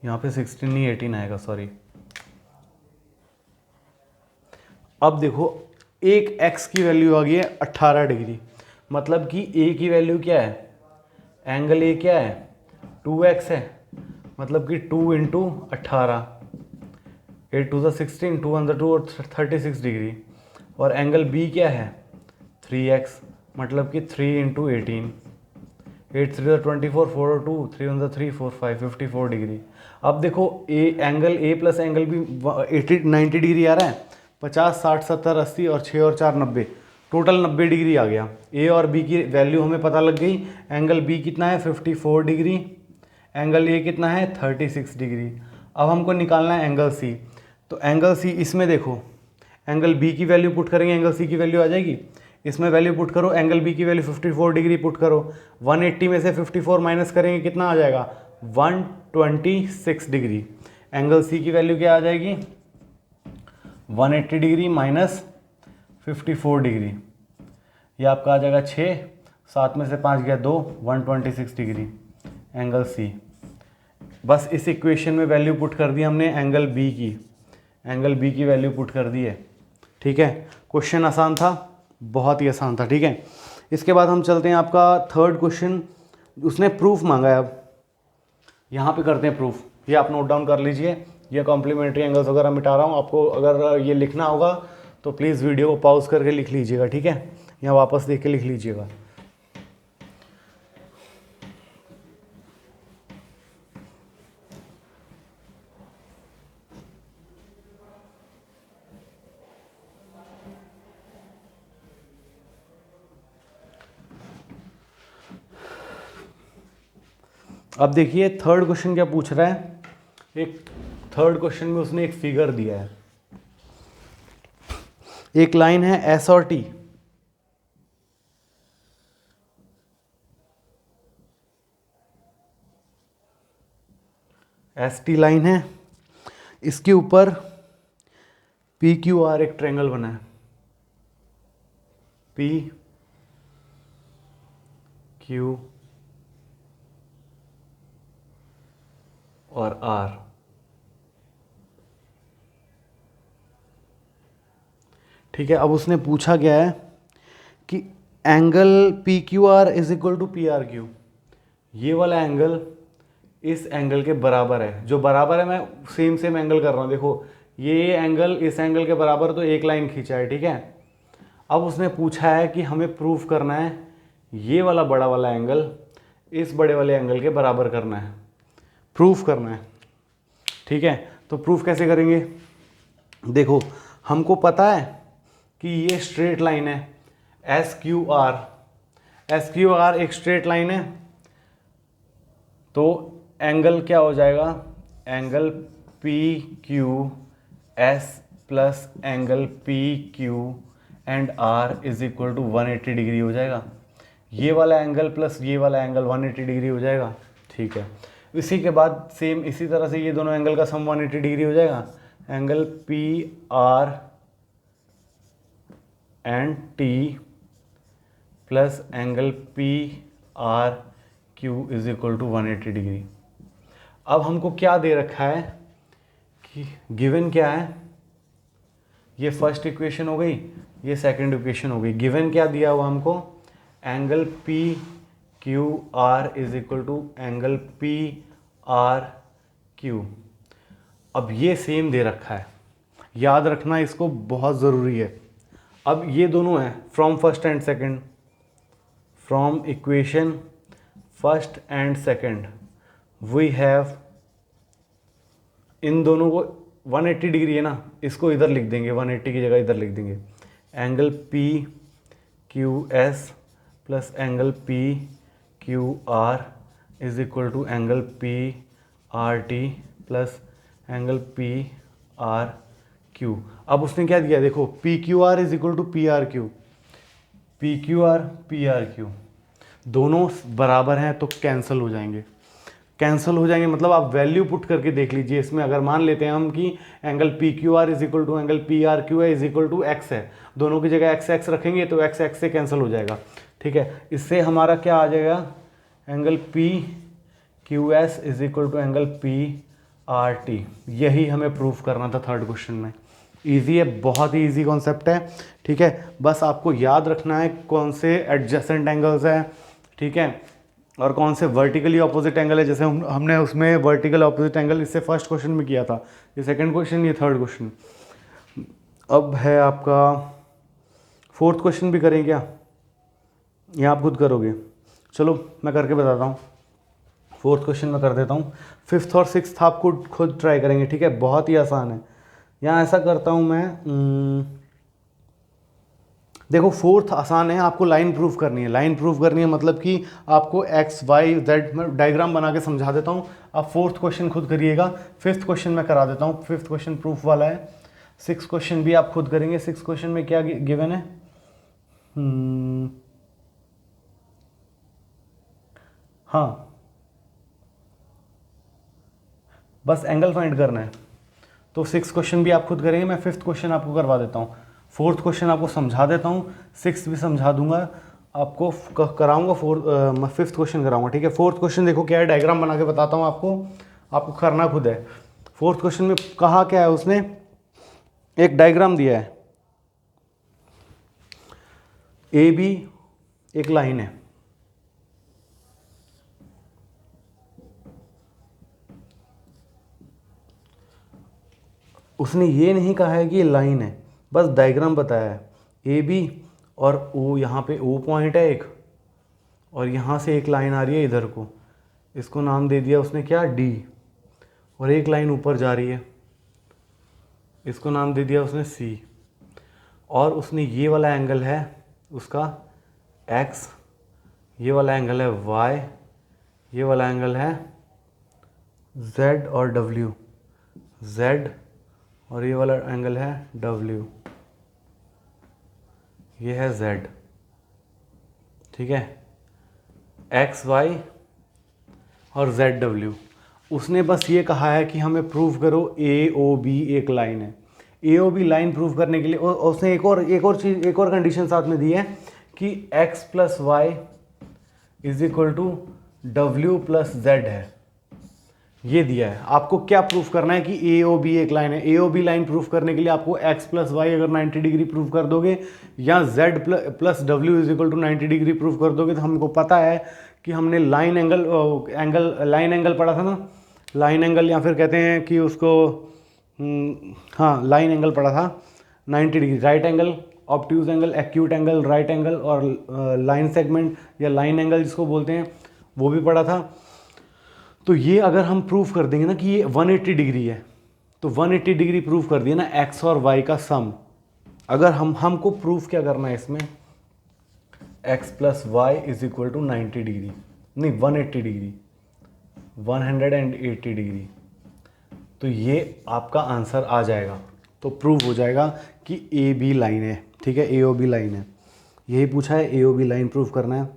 यहाँ पे 16 नहीं 18 आएगा, सॉरी। अब देखो एक x की वैल्यू आ गई है 18 डिग्री, मतलब कि a की वैल्यू क्या है, एंगल ए क्या है, 2x है, मतलब कि 2 इंटू 18, 8 टू 16, 2 1 2 और 36 डिग्री। और एंगल बी क्या है, 3x, मतलब कि 3 इंटू 18, 8 3 24, 4 2, 3 1 3 4 5, 54 डिग्री। अब देखो angle A plus angle B 90 degree आ रहा है, 50 60 70 80 और 6 और 4 90, टोटल 90 डिग्री आ गया। ए और बी की वैल्यू हमें पता लग गई। एंगल बी कितना है, 54 डिग्री, एंगल ए कितना है, 36 डिग्री। अब हमको निकालना है एंगल सी। तो एंगल सी, इसमें देखो एंगल बी की वैल्यू पुट करेंगे, एंगल सी की वैल्यू आ जाएगी। इसमें वैल्यू पुट करो, एंगल बी की वैल्यू 54 डिग्री पुट करो, 180 में से 54 माइनस करेंगे कितना आ जाएगा, 126 डिग्री। एंगल सी की वैल्यू क्या आ जाएगी, 180 डिग्री माइनस 54 डिग्री, ये आपका आ जाएगा 6, 7 में से 5 गया 2, 126 डिग्री एंगल सी। बस इस इक्वेशन में वैल्यू पुट कर दी हमने एंगल बी की, एंगल बी की वैल्यू पुट कर दी है। ठीक है, क्वेश्चन आसान था, बहुत ही आसान था। ठीक है, इसके बाद हम चलते हैं आपका थर्ड क्वेश्चन, उसने प्रूफ मांगा है। अब यहाँ पे करते हैं प्रूफ, ये आप नोट डाउन कर लीजिए। ये कॉम्प्लीमेंट्री एंगल्स वगैरह मिटा रहा हूँ, आपको अगर ये लिखना होगा तो प्लीज़ वीडियो को पॉज करके लिख लीजिएगा। ठीक है, या वापस देख के लिख लीजिएगा। अब देखिए थर्ड क्वेश्चन क्या पूछ रहा है। एक थर्ड क्वेश्चन में उसने एक फिगर दिया है, एक लाइन है एस और टी, एस टी लाइन है, इसके ऊपर पी क्यू आर एक ट्रायंगल बना है, पी क्यू और आर। ठीक है, अब उसने पूछा क्या है कि angle P Q R is equal to P R Q, ये वाला एंगल इस एंगल के बराबर है, जो बराबर है, मैं सेम एंगल कर रहा हूँ, देखो ये एंगल इस एंगल के बराबर, तो एक लाइन खींचा है, ठीक है। अब उसने पूछा है कि हमें प्रूफ करना है ये वाला बड़ा वाला एंगल इस बड़े वाले एंगल के बराबर करना है, प्रूफ करना है, ठीक है। तो प्रूफ कैसे करेंगे, देखो हमको पता है कि ये स्ट्रेट लाइन है एस क्यू आर एक स्ट्रेट लाइन है, तो एंगल क्या हो जाएगा, angle P Q S plus angle P Q and R is equal to 180 degree हो जाएगा। ये वाला एंगल प्लस ये वाला एंगल 180 डिग्री हो जाएगा, ठीक है। इसी के बाद सेम इसी तरह से ये दोनों एंगल का सम 180 डिग्री हो जाएगा, angle P R and T plus angle P R Q is equal to 180 degree. अब हमको क्या दे रखा है कि गिवन क्या है, ये फर्स्ट इक्वेशन हो गई, ये सेकंड इक्वेशन हो गई। गिवन क्या दिया हुआ हमको, angle P Q R is equal to angle P R Q. अब ये सेम दे रखा है, याद रखना इसको, बहुत ज़रूरी है। अब ये दोनों हैं from first and second, from equation first and second we have, इन दोनों को 180 डिग्री है ना, इसको इधर लिख देंगे, 180 की जगह इधर लिख देंगे, angle P Q S plus angle P Q R is equal to angle P R T plus angle P R Q. अब उसने क्या दिया, देखो P Q R is equal to P R Q, P Q R P R Q दोनों बराबर हैं तो cancel हो जाएंगे, कैंसिल हो जाएंगे मतलब आप वैल्यू पुट करके देख लीजिए इसमें। अगर मान लेते हैं हम कि angle P Q R is equal to angle P R Q है इज इक्वल टू एक्स है, दोनों की जगह एक्स एक्स रखेंगे तो एक्स एक्स से कैंसिल हो जाएगा, ठीक है। इससे हमारा क्या आ जाएगा, angle P Q S is equal to angle P R T. यही हमें प्रूफ करना था थर्ड क्वेश्चन में। ईजी है, बहुत ही ईजी कॉन्सेप्ट है, ठीक है। बस आपको याद रखना है कौन से एडजेसेंट एंगल्स हैं, ठीक है, और कौन से वर्टिकली ऑपोजिट एंगल है। जैसे हमने उसमें वर्टिकल ऑपोजिट एंगल इससे फर्स्ट क्वेश्चन में किया था, ये सेकंड क्वेश्चन, ये थर्ड क्वेश्चन। अब है आपका फोर्थ क्वेश्चन भी करें क्या, या आप खुद करोगे? चलो मैं करके बताता हूँ। फोर्थ क्वेश्चन में कर देता हूँ, फिफ्थ और सिक्स्थ आप खुद ट्राई करेंगे, ठीक है, बहुत ही आसान है। यहाँ ऐसा करता हूँ मैं, देखो फोर्थ आसान है, आपको लाइन प्रूफ करनी है। लाइन प्रूफ करनी है मतलब कि आपको एक्स वाई जेड में डायग्राम बना के समझा देता हूँ, आप फोर्थ क्वेश्चन खुद करिएगा। फिफ्थ क्वेश्चन मैं करा देता हूँ, फिफ्थ क्वेश्चन प्रूफ वाला है। सिक्स क्वेश्चन भी आप खुद करेंगे। सिक्स क्वेश्चन में क्या गिवन है, हाँ बस एंगल फाइंड करना है, तो सिक्स क्वेश्चन भी आप खुद करेंगे। मैं फिफ्थ क्वेश्चन आपको करवा देता हूँ, फोर्थ क्वेश्चन आपको समझा देता हूँ, सिक्स भी समझा दूंगा आपको, कराऊंगा फिफ्थ क्वेश्चन कराऊंगा, ठीक है। फोर्थ क्वेश्चन देखो क्या है, डायग्राम बना के बताता हूँ आपको करना खुद है। फोर्थ क्वेश्चन में कहा क्या है उसने, एक डायग्राम दिया है, ए बी एक लाइन है, उसने ये नहीं कहा है कि ये लाइन है, बस डायग्राम बताया है। ए बी और ओ, यहाँ पे ओ पॉइंट है एक, और यहाँ से एक लाइन आ रही है इधर को, इसको नाम दे दिया उसने क्या, डी, और एक लाइन ऊपर जा रही है, इसको नाम दे दिया उसने सी, और उसने ये वाला एंगल है उसका एक्स, ये वाला एंगल है वाई, ये वाला एंगल है जेड और डब्ल्यू, जेड, और ये वाला एंगल है W, ये है Z, ठीक है, X Y और ZW। उसने बस ये कहा है कि हमें प्रूव करो AOB एक लाइन है। AOB लाइन प्रूव करने के लिए उसने एक और कंडीशन साथ में दी है कि X plus Y is equal to W plus Z है। ये दिया है, आपको क्या प्रूफ करना है कि ए ओ बी एक लाइन है। ए ओ बी लाइन प्रूफ करने के लिए आपको एक्स प्लस वाई अगर 90 डिग्री प्रूफ कर दोगे या Z plus W is equal to 90 degree proof कर दोगे, तो हमको पता है कि हमने लाइन एंगल पढ़ा था ना, लाइन एंगल, या फिर कहते हैं कि उसको हाँ लाइन एंगल पढ़ा था 90 degree, right angle, obtuse angle, acute angle, right angle और लाइन सेगमेंट या लाइन एंगल जिसको बोलते हैं, वो भी पढ़ा था। तो ये अगर हम प्रूफ कर देंगे ना कि ये 180 डिग्री है, तो 180 डिग्री प्रूफ कर दिया ना एक्स और वाई का सम। अगर हमको प्रूफ क्या करना है इसमें, X plus Y is equal to 90 degree, नहीं 180 डिग्री, 180 डिग्री, तो ये आपका आंसर आ जाएगा। तो प्रूफ हो जाएगा कि ए बी लाइन है, ठीक है, ए ओ बी लाइन है, यही पूछा है, ए ओ बी लाइन प्रूफ करना है।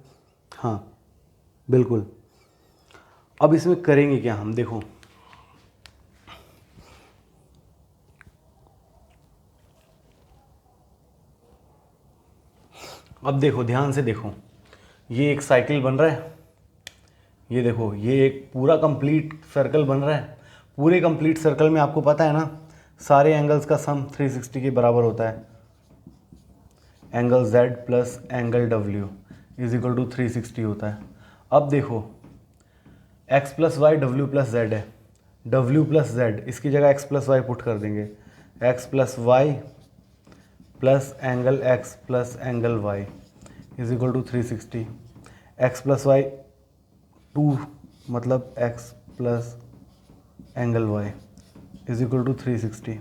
हाँ बिल्कुल। अब इसमें करेंगे क्या हम, देखो अब देखो ध्यान से देखो, ये एक साइकिल बन रहा है, ये देखो ये एक पूरा कंप्लीट सर्कल बन रहा है। पूरे कंप्लीट सर्कल में आपको पता है ना सारे एंगल्स का सम 360 के बराबर होता है। Angle Z plus angle W is equal to 360 होता है। अब देखो x plus Y W plus Z है, W प्लस जेड, इसकी जगह x प्लस वाई पुट कर देंगे, x plus Y plus angle x plus angle y is equal to 360। x plus Y 2 मतलब x plus angle y is equal to 360।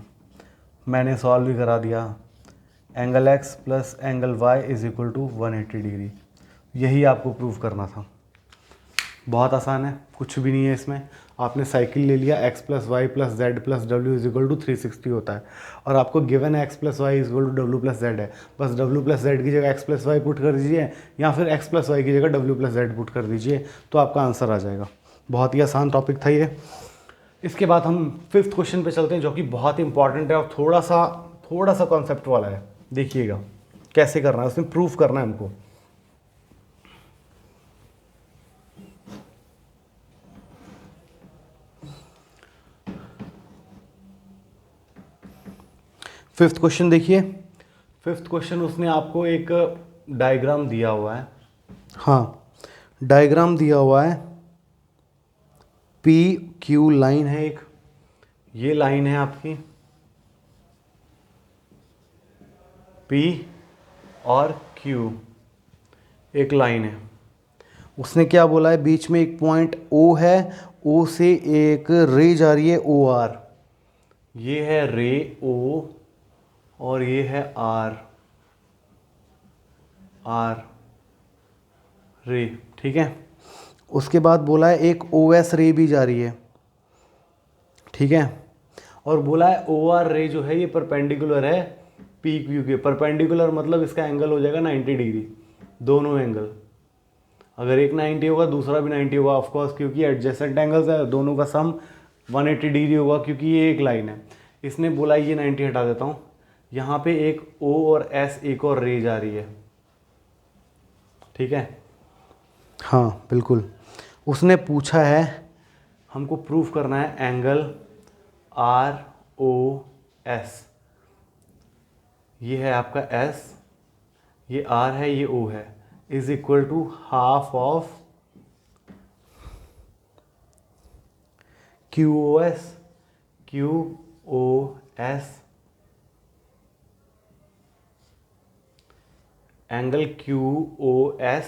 मैंने solve भी करा दिया, angle x plus angle y is equal to 180 degree. यही आपको prove करना था। बहुत आसान है, कुछ भी नहीं है इसमें। आपने साइकिल ले लिया, x plus Y plus Z plus W is equal to 360 होता है, और आपको गिवन है x plus Y is equal to W plus Z है। बस डब्ल्यू प्लस जेड की जगह x प्लस वाई पुट कर दीजिए, या फिर x प्लस वाई की जगह डब्ल्यू प्लस जेड पुट कर दीजिए, तो आपका आंसर आ जाएगा। बहुत ही आसान टॉपिक था ये। इसके बाद हम 5th क्वेश्चन पे चलते हैं, जो कि बहुत इंपॉर्टेंट है और थोड़ा सा कॉन्सेप्ट वाला है। देखिएगा कैसे करना है, उसमें प्रूफ करना है हमको। फिफ्थ क्वेश्चन देखिए। फिफ्थ क्वेश्चन उसने आपको एक डायग्राम दिया हुआ है, हाँ डायग्राम दिया हुआ है, पी क्यू लाइन है एक, ये लाइन है आपकी पी और क्यू, एक लाइन है। उसने क्या बोला है, बीच में एक पॉइंट ओ है, ओ से एक रे जा रही है ओ आर, ये है रे ओ और ये है आर रे, ठीक है। उसके बाद बोला है एक ओ एस रे भी जा रही है, ठीक है, और बोला है ओ आर रे जो है ये परपेंडिकुलर है पी क्यू के। परपेंडिकुलर मतलब इसका एंगल हो जाएगा 90 डिग्री, दोनों एंगल, अगर एक 90 होगा दूसरा भी 90 होगा ऑफकोर्स, क्योंकि एडजेसेंट एंगल्स है, दोनों का सम 180 डिग्री होगा, क्योंकि ये एक लाइन है। इसने बोला ये 90 हटा देता हूँ, यहाँ पे एक O और S एक और रे जा रही है, ठीक है, हाँ बिल्कुल। उसने पूछा है हमको प्रूफ करना है एंगल ROS, ये है आपका S, ये R है, ये O है, is equal to half of QOS angle QOS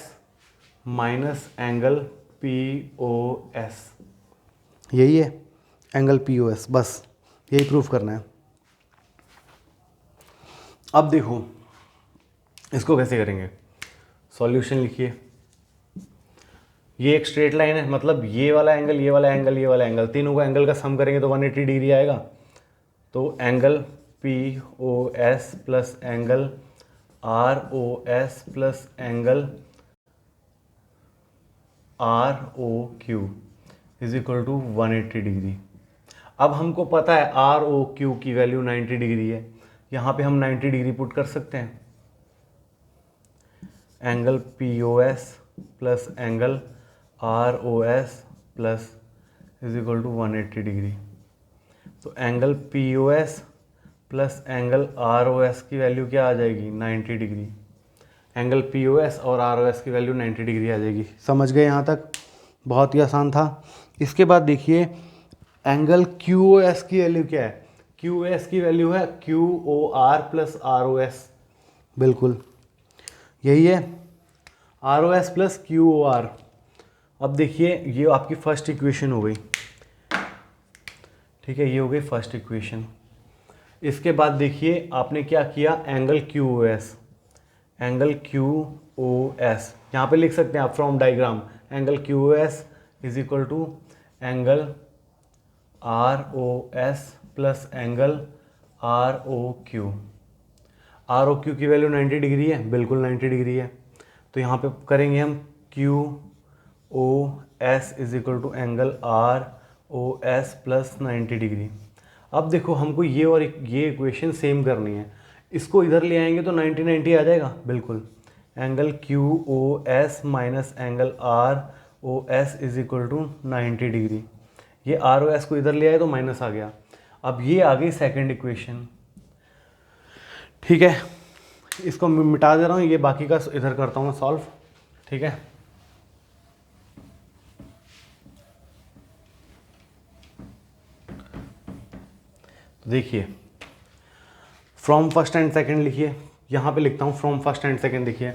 minus angle POS, यही है एंगल POS, बस यही प्रूफ करना है। अब देखो इसको कैसे करेंगे, सॉल्यूशन लिखिए। ये एक स्ट्रेट लाइन है, मतलब ये वाला एंगल, ये वाला एंगल, ये वाला एंगल, तीनों का एंगल का सम करेंगे तो 180 डिग्री आएगा। तो angle POS plus angle ROS plus angle ROQ is equal to 180 degree. अब हमको पता है ROQ की वैल्यू 90 डिग्री है, यहाँ पे हम 90 डिग्री पुट कर सकते हैं। Angle POS plus angle ROS plus is equal to 180 degree. तो angle P O S plus angle R O S की वैल्यू क्या आ जाएगी, 90 degree. Angle P O S और आर ओ एस की वैल्यू 90 डिग्री आ जाएगी। समझ गए यहाँ तक? बहुत ही आसान था। इसके बाद देखिए एंगल क्यू ओ एस की वैल्यू क्या है। क्यू ओ एस की वैल्यू है Q O R plus R O S, बिल्कुल यही है, R O S plus Q O R. अब देखिए ये आपकी फर्स्ट इक्वेशन हो गई, ठीक है, ये हो गई फर्स्ट इक्वेशन। इसके बाद देखिए आपने क्या किया, angle Q O S, angle Q O S यहाँ पे लिख सकते हैं आप from diagram, angle Q O S is equal to angle R O S plus angle R O Q. R O Q की वैल्यू 90 डिग्री है, बिल्कुल 90 degree है। तो यहाँ पे करेंगे हम Q O S is equal to angle R O S plus 90 degree. अब देखो हमको ये और ये इक्वेशन सेम करनी है, इसको इधर ले आएंगे तो 90 90 आ जाएगा, बिल्कुल। Angle Q O S minus angle R O S is equal to 90 degree. ये आर ओ एस को इधर ले आए तो माइनस आ गया। अब ये आ गई सेकेंड इक्वेशन, ठीक है। इसको मैं मिटा दे रहा हूँ, ये बाकी का इधर करता हूँ सॉल्व, ठीक है। देखिए फ्रॉम फर्स्ट एंड सेकंड लिखिए, यहाँ पे लिखता हूँ फ्रॉम फर्स्ट एंड सेकंड, देखिए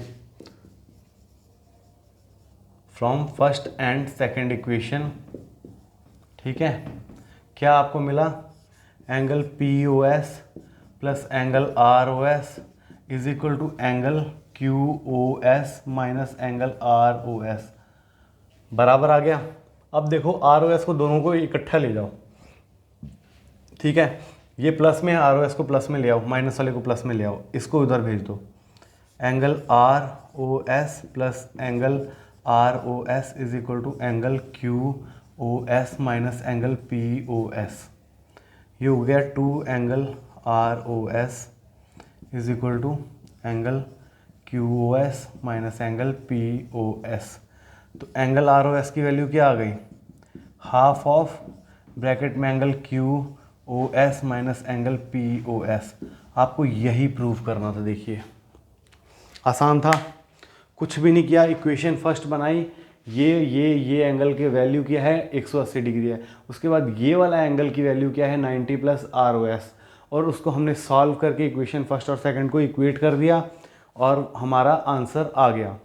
from first and second equation, ठीक है। क्या आपको मिला, angle P O S plus angle R O S is equal to angle Q O S minus angle R O S, बराबर आ गया। अब देखो आर ओ एस को दोनों को इकट्ठा ले जाओ, ठीक है। ये प्लस में है, आर ओ एस को प्लस में ले आओ, माइनस वाले को प्लस में ले आओ, इसको उधर भेज दो। Angle R O S plus angle R O S is equal to angle Q O S minus angle P O S. ये हो गया 2 angle R O S is equal to angle Q O S minus angle P O S. तो angle R O S की value क्या आ गई, half of bracket में angle Q O S minus angle P O S. आपको यही prove करना था। देखिए आसान था, कुछ भी नहीं किया, इक्वेशन फर्स्ट बनाई, ये एंगल की वैल्यू क्या है 180 डिग्री है, उसके बाद ये वाला एंगल की वैल्यू क्या है 90 प्लस आर ओ एस, और उसको हमने सॉल्व करके इक्वेशन फर्स्ट और सेकंड को इक्वेट कर दिया और हमारा आंसर आ गया।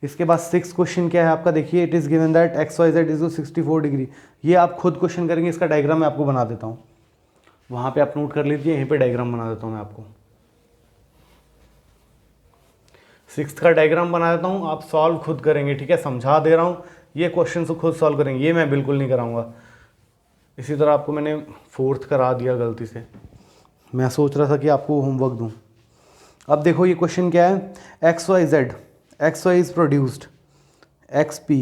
इसके बाद 6th क्वेश्चन क्या है आपका, देखिए it is given that X Y Z is 64 degree. ये आप खुद क्वेश्चन करेंगे, इसका डायग्राम मैं आपको बना देता हूँ, वहाँ पे आप नोट कर लीजिए, यहीं पे डायग्राम बना देता हूँ मैं आपको। 6th का डायग्राम बना देता हूँ, आप सॉल्व खुद करेंगे, ठीक है। समझा दे रहा हूँ, ये क्वेश्चन तो खुद सॉल्व करेंगे, ये मैं बिल्कुल नहीं कराऊंगा। इसी तरह आपको मैंने 4th करा दिया गलती से, मैं सोच रहा था कि आपको होमवर्क दूँ। अब देखो ये क्वेश्चन क्या है, X Y Z, X Y is produced X P,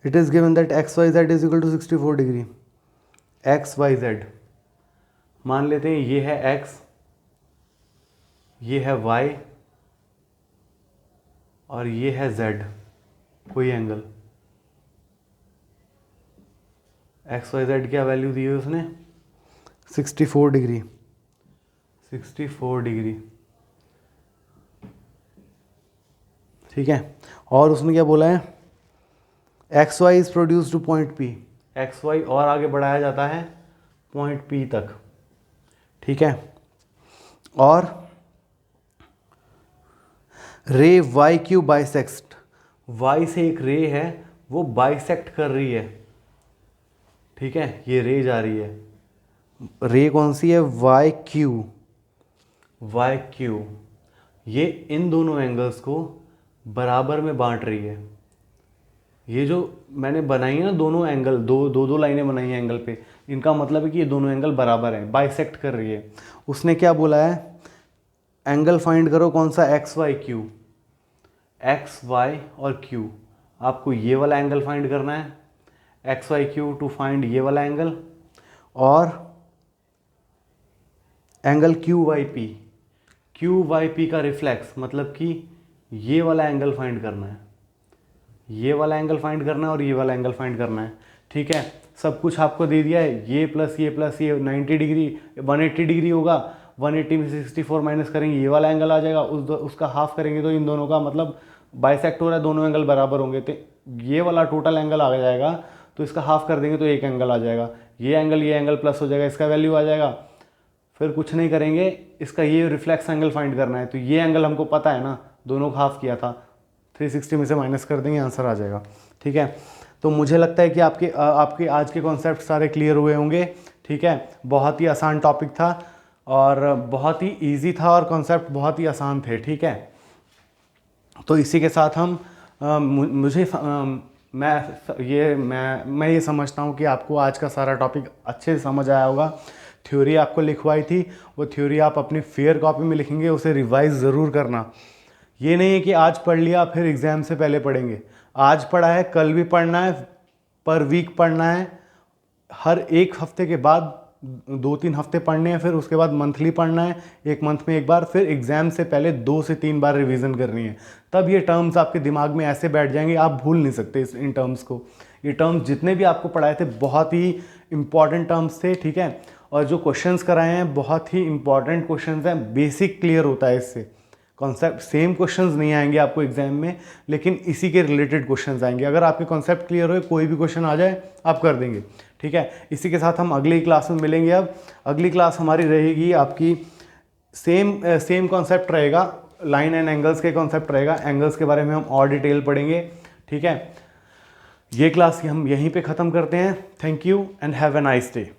it is given that X Y Z is equal to 64 degree. एक्स वाई जेड मान लेते हैं, ये है एक्स, ये है वाई और ये है जेड, कोई एंगल। एक्स वाई जेड क्या वैल्यू दी है उसने, 64 डिग्री, 64 डिग्री, ठीक है। और उसने क्या बोला है, X Y is produce to point P, X Y और आगे बढ़ाया जाता है पॉइंट पी तक, ठीक है। और रे वाई क्यू बाइसेक्ट, वाई से एक रे है वो बाइसेक्ट कर रही है, ठीक है, ये रे जा रही है, रे कौन सी है, वाई क्यू, वाई क्यू, ये इन दोनों एंगल्स को बराबर में बांट रही है। ये जो मैंने बनाई है ना दोनों एंगल, दो लाइनें बनाई हैं एंगल पे, इनका मतलब है कि ये दोनों एंगल बराबर हैं, बाइसेक्ट कर रही है। उसने क्या बोला है, एंगल फाइंड करो कौन सा, X Y Q, X Y और क्यू, आपको ये वाला एंगल फाइंड करना है, X Y Q to find ये वाला एंगल, और angle Q Y P, Q Y P का रिफ्लेक्स मतलब कि ये वाला एंगल फाइंड करना है, ये वाला एंगल फाइंड करना है और ये वाला एंगल फाइंड करना है, ठीक है। सब कुछ आपको दे दिया है, ये प्लस ये 90 डिग्री 180 डिग्री होगा, 180 में से 64 माइनस करेंगे ये वाला एंगल आ जाएगा, उसका हाफ करेंगे तो इन दोनों का मतलब बाइसेक्ट हो रहा है, दोनों एंगल बराबर होंगे, तो ये वाला टोटल एंगल आ जाएगा, तो इसका हाफ कर देंगे तो एक एंगल आ जाएगा, ये एंगल प्लस हो जाएगा, इसका वैल्यू आ जाएगा। फिर कुछ नहीं करेंगे, इसका ये रिफ्लेक्स एंगल फाइंड करना है, तो ये एंगल हमको पता है ना, दोनों का हाफ किया था, 360 में से माइनस कर देंगे, आंसर आ जाएगा, ठीक है। तो मुझे लगता है कि आपके आज के कॉन्सेप्ट सारे क्लियर हुए होंगे, ठीक है। बहुत ही आसान टॉपिक था और बहुत ही इजी था और कॉन्सेप्ट बहुत ही आसान थे, ठीक है। तो इसी के साथ हम मैं ये समझता हूँ कि आपको आज का सारा टॉपिक अच्छे से समझ आया होगा। थ्योरी आपको लिखवाई थी, वो थ्योरी आप अपनी फेयर कॉपी में लिखेंगे, उसे रिवाइज ज़रूर करना। ये नहीं है कि आज पढ़ लिया फिर एग्ज़ाम से पहले पढ़ेंगे, आज पढ़ा है कल भी पढ़ना है, पर वीक पढ़ना है, हर एक हफ्ते के बाद 2-3 हफ्ते पढ़ने हैं, फिर उसके बाद मंथली पढ़ना है, एक मंथ में एक बार, फिर एग्ज़ाम से पहले 2 से 3 बार रिवीजन करनी है। तब ये टर्म्स आपके दिमाग में ऐसे बैठ जाएंगे, आप भूल नहीं सकते इन टर्म्स को। ये टर्म्स जितने भी आपको पढ़ाए थे बहुत ही इंपॉर्टेंट टर्म्स थे, ठीक है। और जो क्वेश्चंस कराए हैं बहुत ही इंपॉर्टेंट क्वेश्चंस हैं, बेसिक क्लियर होता है इससे। कॉन्सेप्ट सेम क्वेश्चंस नहीं आएंगे आपको एग्जाम में, लेकिन इसी के रिलेटेड क्वेश्चंस आएंगे। अगर आपके कॉन्सेप्ट क्लियर हो, कोई भी क्वेश्चन आ जाए आप कर देंगे, ठीक है। इसी के साथ हम अगली क्लास में मिलेंगे। अब अगली क्लास हमारी रहेगी आपकी सेम कॉन्सेप्ट रहेगा, लाइन एंड एंगल्स के कॉन्सेप्ट रहेगा, एंगल्स के बारे में हम और डिटेल पढ़ेंगे, ठीक है। ये क्लास हम यहीं पे ख़त्म करते हैं। Thank you and have a nice day.